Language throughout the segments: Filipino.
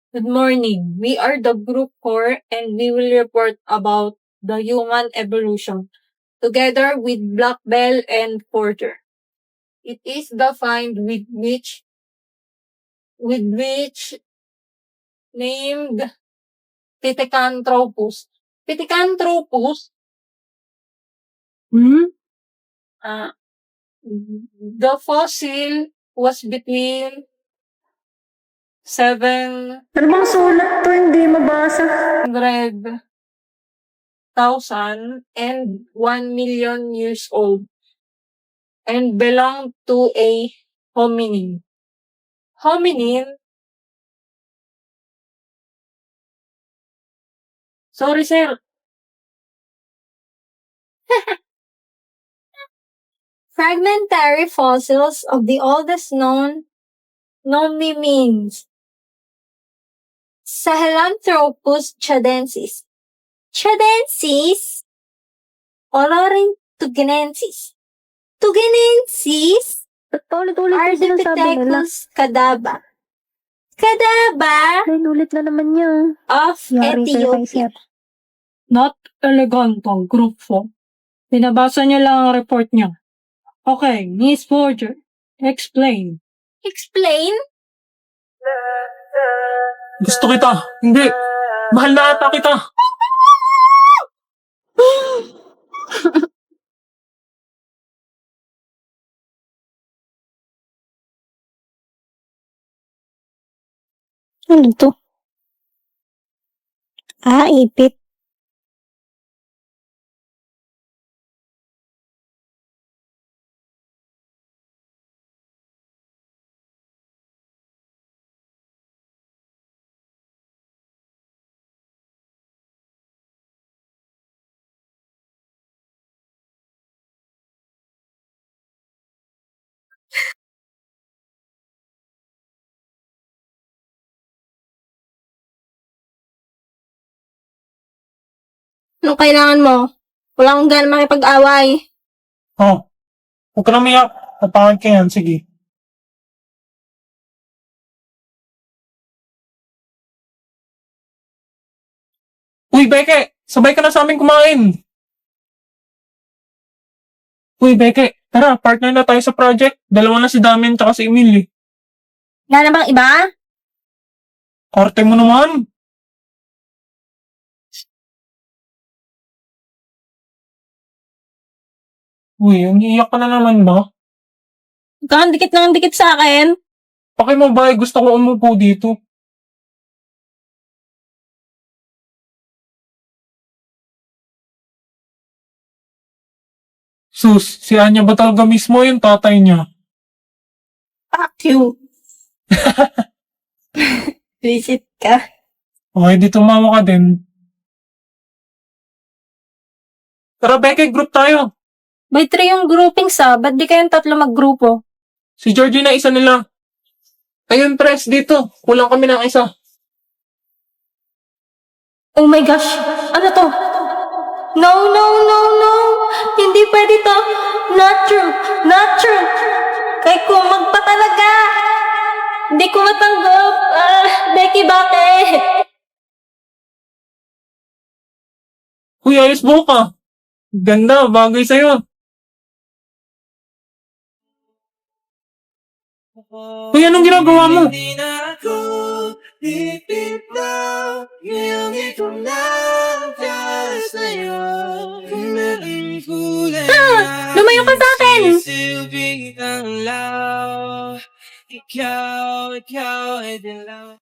Good morning. We are the group core and we will report about the human evolution together with Black Bell and Porter. It is the find with which named Pithecanthropus. Pithecanthropus, Hmm? uh, the fossil was between 700,000 Ano bang sulat to? Hindi mabasa. and 1 million years old and belonged to a hominin. Hominin? Sorry, sir. Fragmentary fossils of the oldest known means Sahelanthropus chadensis. Chadensis? Olorintugenensis. Tugenensis? Ba't paulit-ulit yung sinasabi nila? Ardipithecus cadaba. Cadaba Ulit na naman niya. of Yari kayo kay Ethiopia. sir. Not elegantong group 4. Binabasa niya lang ang report niya. Okay, Miss Porter, explain. Explain? Gusto kita. Hindi. Mahal na ata kita. Ano to? Ipit. Anong kailangan mo? Wala akong gana makipag-away. Oh, huwag ka na umiyak. Napangit ka yan. Sige. Uy, Beke! Sabay ka na sa amin kumain. Uy, Beke! Tara, partner na tayo sa project. Dalawa na si Damian tsaka si Emil. Wala na bang iba? Arte mo naman. Uy, umiiyak ka na naman ba? Kang dikit ng dikit sa akin. Paki mo ba? Gusto ko umupo dito. Sus, si Anya ba talaga mismo yung tatay niya? Fuck you. Visit ka. Okay, di tumawa ka din. Tara, Beke, group tayo. By 3 yung grouping sa, ba't di kayong tatlo maggrupo? Si Georgie na isa nila. Ayun, Tres, dito. Kulang kami ng isa. Oh my gosh! Ano to? No, no, no, no! Hindi pwede to! Not true! Not true! Kay kumag pa talaga! Hindi ko matanggap! Becky, bakit? Uy, ayos mo ka. Ganda, bagay sa'yo. Uy, anong ginagawa mo? Hindi na ako bibitaw ngayong ikaw na para sa'yo. Naging kulay na Lumayo ka sa akin! silbing ang law. Ikaw ay dilaw.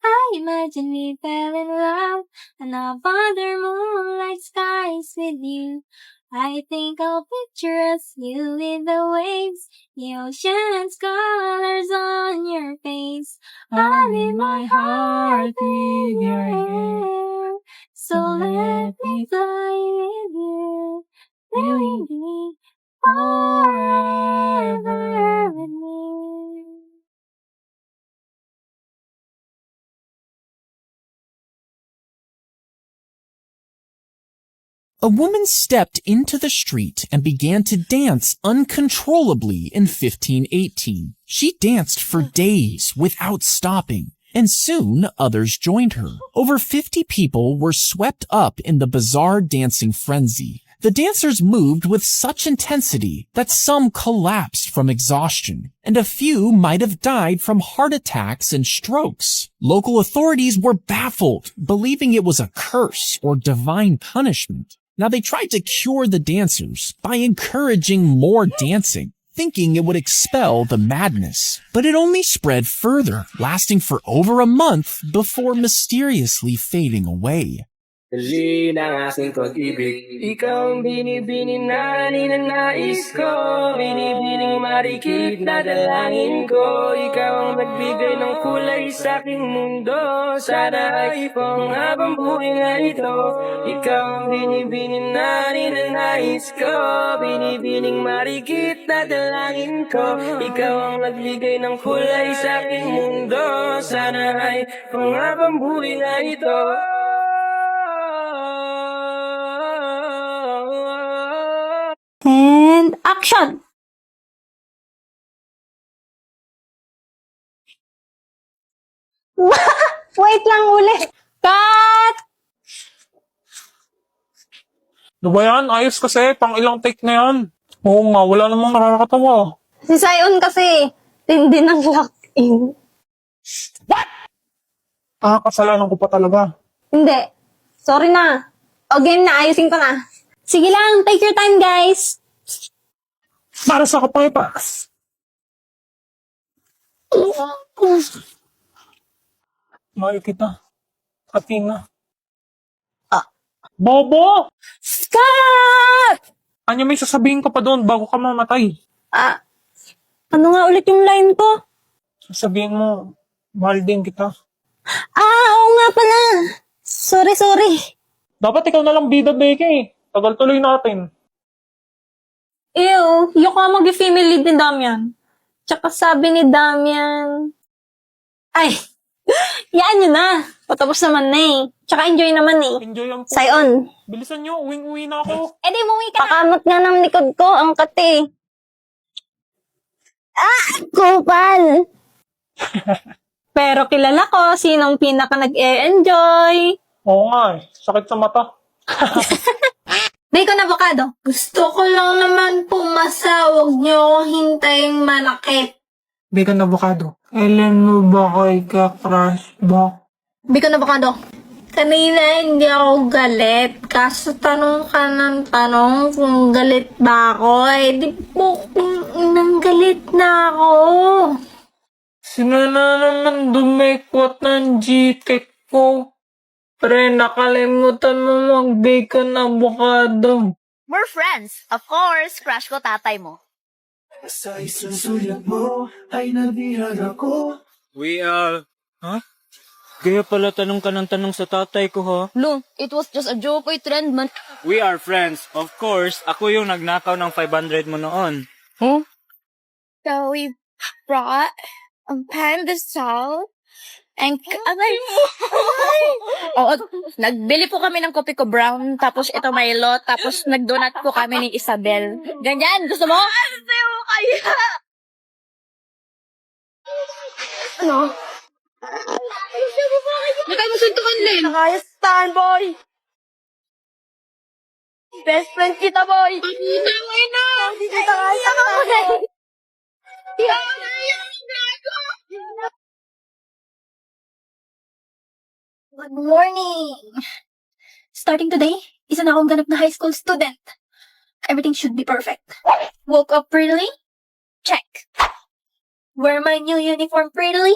I imagine we fell in love and I'll wander moonlight skies with you. I think I'll picture us, you with the waves, the ocean's colors on your face. I leave my heart in your hair, so let me fly with you, will you be forever with me? A woman stepped into the street and began to dance uncontrollably in 1518. She danced for days without stopping, and soon others joined her. Over 50 people were swept up in the bizarre dancing frenzy. The dancers moved with such intensity that some collapsed from exhaustion, and a few might have died from heart attacks and strokes. Local authorities were baffled, believing it was a curse or divine punishment. Now they tried to cure the dancers by encouraging more dancing, thinking it would expel the madness. But it only spread further, lasting for over a month before mysteriously fading away. Dali ng aking pag-ibig, ikaw ang binibini na ninanais ko. Binibining marikit na dalangin ko. Ikaw ang nagbigay ng kulay sa aking mundo. Sana ay panghabang buhay na ito. Ikaw ang binibini na ninanais ko. Binibining marikit na dalangin ko. Ikaw ang nagbigay ng kulay sa aking mundo. Sana ay panghabang buhay na ito. And action! Wait lang ulit. Cut! Ano ba yan? Ayos kasi, pang ilang take na yan. Oo nga, wala namang nakakatawa. Si Sion kasi, tindi ng lock-in. Kasalanan ko pa talaga. Hindi. Sorry na. O game na, ayusin ko na. Sige lang, take your time, guys. Para sa kapaypas. Mahal kita. Athena. Bobo! Cut! Anya, may sasabihin ka pa doon bago ka mamatay. Ano nga ulit yung line ko? Sasabihin mo, mahal din kita. Oo nga pala. Sorry. Dapat ikaw na lang bida, Becky. Tagal tuloy natin. Ew, yung ka mag-female lead ni Damian. Tsaka sabi ni Damian, ay, yan yun na. Patapos naman na eh. Tsaka enjoy naman eh. Enjoy ang po. Sion, Bilisan nyo, uwing-uwi na ako. Eh di, umuwi ka na. pakamot nga ng likod ko, ang kate. Kupal! Pero kilala ko sinong pinaka nag-e-enjoy. Oo nga eh, sakit sa mata. Bacon avocado. Gusto ko lang naman pumasa. Huwag niyo akong hintayin manakit. Bacon avocado. Alam mo ba kay ka-crush ba? Bacon avocado. Kanina hindi ako galit. Kaso tanong ka ng tanong kung galit ba ako. Eh di po, nang galit na ako. Sino na naman dumekwat ng G-Tech ko? Pre, nakalimutan mo mag-bacon avocado. We're friends. Of course, crush ko tatay mo. Sa isang sulat mo ay nabihag ako. We are... Huh? Kaya pala tanong ka ng tanong sa tatay ko, ha? Lo, it was just a joke. Oy, trend man. We are friends. Of course, ako yung nagnakaw ng 500 mo noon. Huh? So we brought pandesal and Oo, nagbili po kami ng kopi ko brown, tapos ito Milo, tapos nagdonut po kami ni Isabel. Ganyan, gusto mo? Sa'yo mo kaya! Ano? Hindi kayo masuntukan, Len. Nakayas tahan, boy. Best friend kita, boy. Pakita mo na. Hindi kita kaya ka mo na. Good morning! Starting today, isa na akong ganap na high school student. Everything should be perfect. Woke up prettily? Check. Wear my new uniform prettily?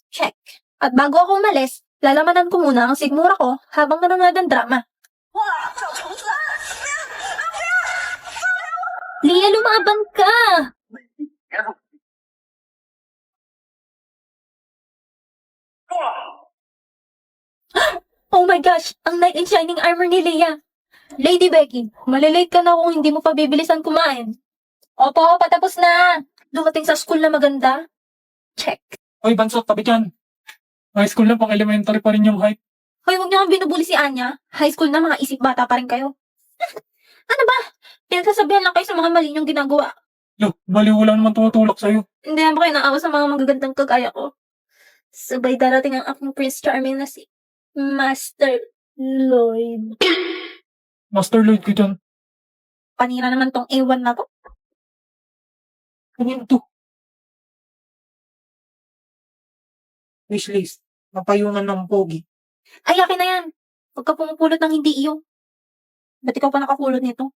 Check. At bago ako umalis, lalamanan ko muna ang sigmura ko habang nanonood ng drama. Lia, lumaban ka! Oh my gosh! Ang knight in shining armor ni Leia! Lady Becky, malilate ka na kung hindi mo pa bibilisan kumain. Opo, patapos na. Dumating sa school na maganda. Check. Hoy, Bansot, tabi dyan. High school na, pang elementary pa rin yung hype. Hoy, huwag niyo kang binubuli si Anya. High school na, mga isip bata pa rin kayo. Ano ba? Pinagsasabihan lang kayo sa mga mali niyong ginagawa. Lo, baliw wala naman tumutulak sa'yo. Hindi naman kayo naawa sa mga magagandang kagaya ko. Sabay darating ang aking Prince Charming na si Master Lloyd. Master Lloyd ka dyan. Panira naman tong A1 na to. Kanino to? Wishlist. Mapayungan ng pogi. Ay, akin na yan. Huwag ka pumupulot ng hindi iyo. Ba't ikaw pa nakapulot nito?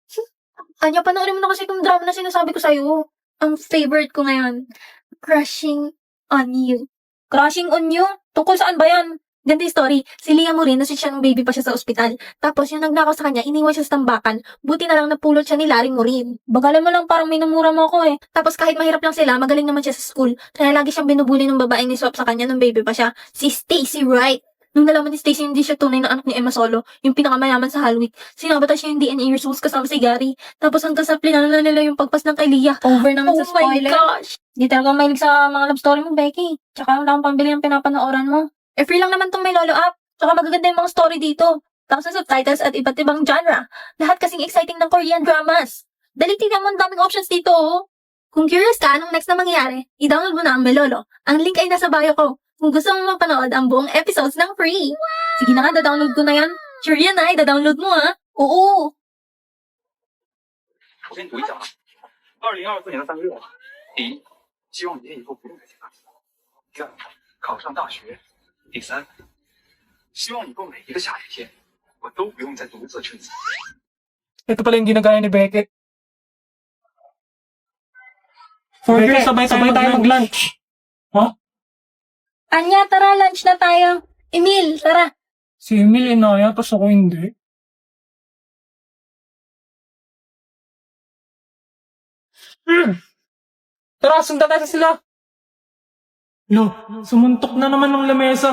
Anya, panoorin mo na kasi itong drama na sinasabi ko sa'yo. Ang favorite ko ngayon. Crushing on You. Crushing on You? Tungkol saan ba yan? Ganda yung story. Si Leah Morin, nasi siya ng baby pa siya sa ospital. Tapos yung nagnakaw sa kanya, iniwan siya sa tambakan. Buti na lang napulot siya ni Larry Morin. Bagalan mo lang, parang minumura mo ako eh. Tapos kahit mahirap lang sila, magaling naman siya sa school. Kaya lagi siyang binubuli ng babaeng ni Swap sa kanya nung baby pa siya. Si Stacy Wright. Nung nalaman ni Stacy hindi siya tunay na anak ni Emma Solo, yung pinakamayaman sa Halloween, sinabata siya yung DNA results kasama si Gary. Tapos hanggang sa plano na nila yung pagpas ng kay Leah. Over naman sa spoiler. Oh my gosh! Di talaga mahilig sa mga love story mo, Becky. Tsaka wala akong pambili ng pinapanooran mo. Eh, free lang naman tong may lolo app. Tsaka magaganda yung mga story dito. Thousands of titles at iba't ibang genre. Lahat kasing exciting ng Korean dramas. Dali tingnan mo ang daming options dito, oh. Kung curious ka anong next na mangyari, i-download mo na ang Melolo. Ang link ay nasa bio ko. Kung gusto mong mapanood ang buong episodes ng free. Sige na nga, da-download ko na yan. Sure yan ay, da-download mo ah. Oo. 首先读一下啊，2024年的3个愿望，第一，希望明天以后不用再写大题了；第二，考上大学；第三，希望以后每一个下雨天，我都不用再独自撑伞。 Ito pala yung ginagaya ni Beckett. Beckett, sabay tayo mag-lunch. Ha? Anya, tara, lunch na tayo. Emil, tara. Si Emil inaya, tapos ako hindi. Tara, sundan natin sila. Lo, sumuntok na naman ng lamesa.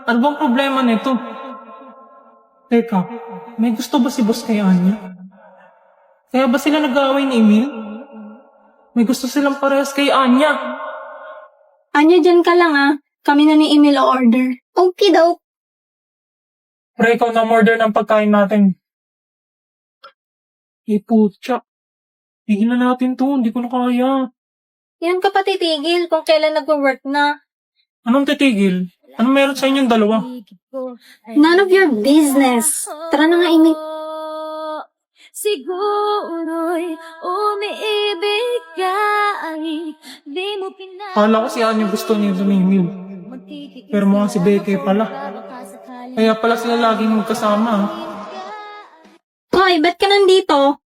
Ano bang problema nito? Teka, may gusto ba si boss kay Anya? Kaya ba sila nag-aaway ni Emil? May gusto silang parehas kay Anya. Anya, dyan ka lang ah. Kami na ni Emil o order. Okay daw. Pre, ikaw na order ng pagkain natin. Putya. Tigil na natin to, hindi ko na kaya. Yan ka pa titigil kung kailan nag-work na. Anong titigil? Anong meron sa inyong dalawa? None of your business. Tara na nga, Emil. Siguro'y umiibig ka ay di mo Kala ko si Anya gusto niya dumimil. Pero mukhang si Becky pala. Kaya pala sila laging magkasama. Hoy, ba't ka nandito?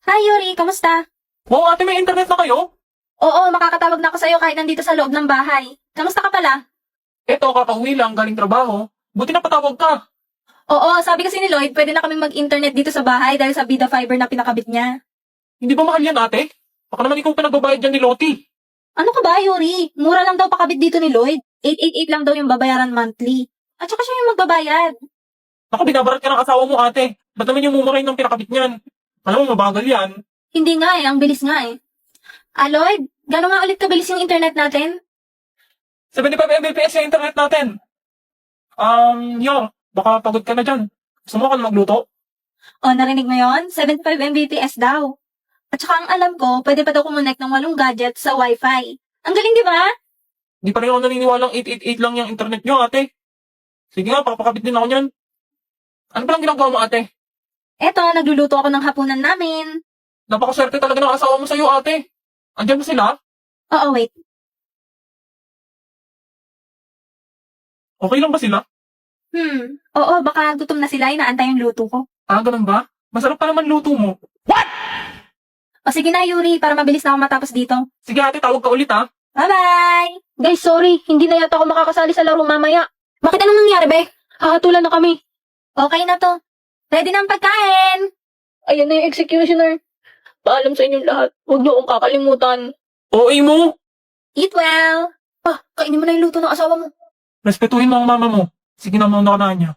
Hi, Yuri. Kamusta? Wow, ate, may internet na kayo? Oo, makakatawag na ako sa'yo kahit nandito sa loob ng bahay. Kamusta ka pala? Eto, kakauwi lang, galing trabaho. Buti na patawag ka. Oo, sabi kasi ni Lloyd, pwede na kami mag-internet dito sa bahay dahil sa Vida Fiber na pinakabit niya. Hindi ba mahal yan, ate? Baka naman ikaw pinagbabayad dyan ni Loti. Ano ka ba, Yuri? Mura lang daw pakabit dito ni Lloyd. 888 lang daw yung babayaran monthly. At saka siya yung magbabayad. Ako, binabarat ka ng asawa mo, ate. Ba't naman yung mumurahin ng pinakabit niyan? Alam mo, mabagal yan. Hindi nga eh, ang bilis nga eh. Lloyd, gano'n nga ulit kabilis yung internet natin? 75 Mbps yung internet natin. Baka pagod ka na dyan. Gusto mo ka na magluto? O, narinig mo yon? 75 Mbps daw. At saka ang alam ko, pwede pa daw kumonect ng 8 gadgets sa Wi-Fi. Ang galing, di ba? Di pa rin ako naniniwalang 888 lang yung internet nyo, ate. Sige nga, papakabit din ako niyan. Ano palang ginagawa mo, ate? Eto, nagluluto ako ng hapunan namin. Napakaswerte talaga ng asawa mo sa'yo, ate. Andyan ba sila? Oo, wait. Okay lang ba sila? Oo, baka gutom na sila, inaantay yung luto ko. Ganun ba? Masarap pa naman luto mo. O sige na, Yuri, para mabilis na ako matapos dito. Sige, ate, tawag ka ulit, ha? Bye-bye! Guys, sorry. Hindi na yata ako makakasali sa laro mamaya. Bakit anong nangyari, be? Hahatulan na kami. Okay na to. Ready na ang pagkain. Ayan na yung executioner. Paalam sa inyong lahat. Huwag niyo akong kakalimutan. OA mo! Eat well! Kainin mo na yung luto ng asawa mo. Respetuhin mo ang mama mo. Sige na, mauna ka na niya.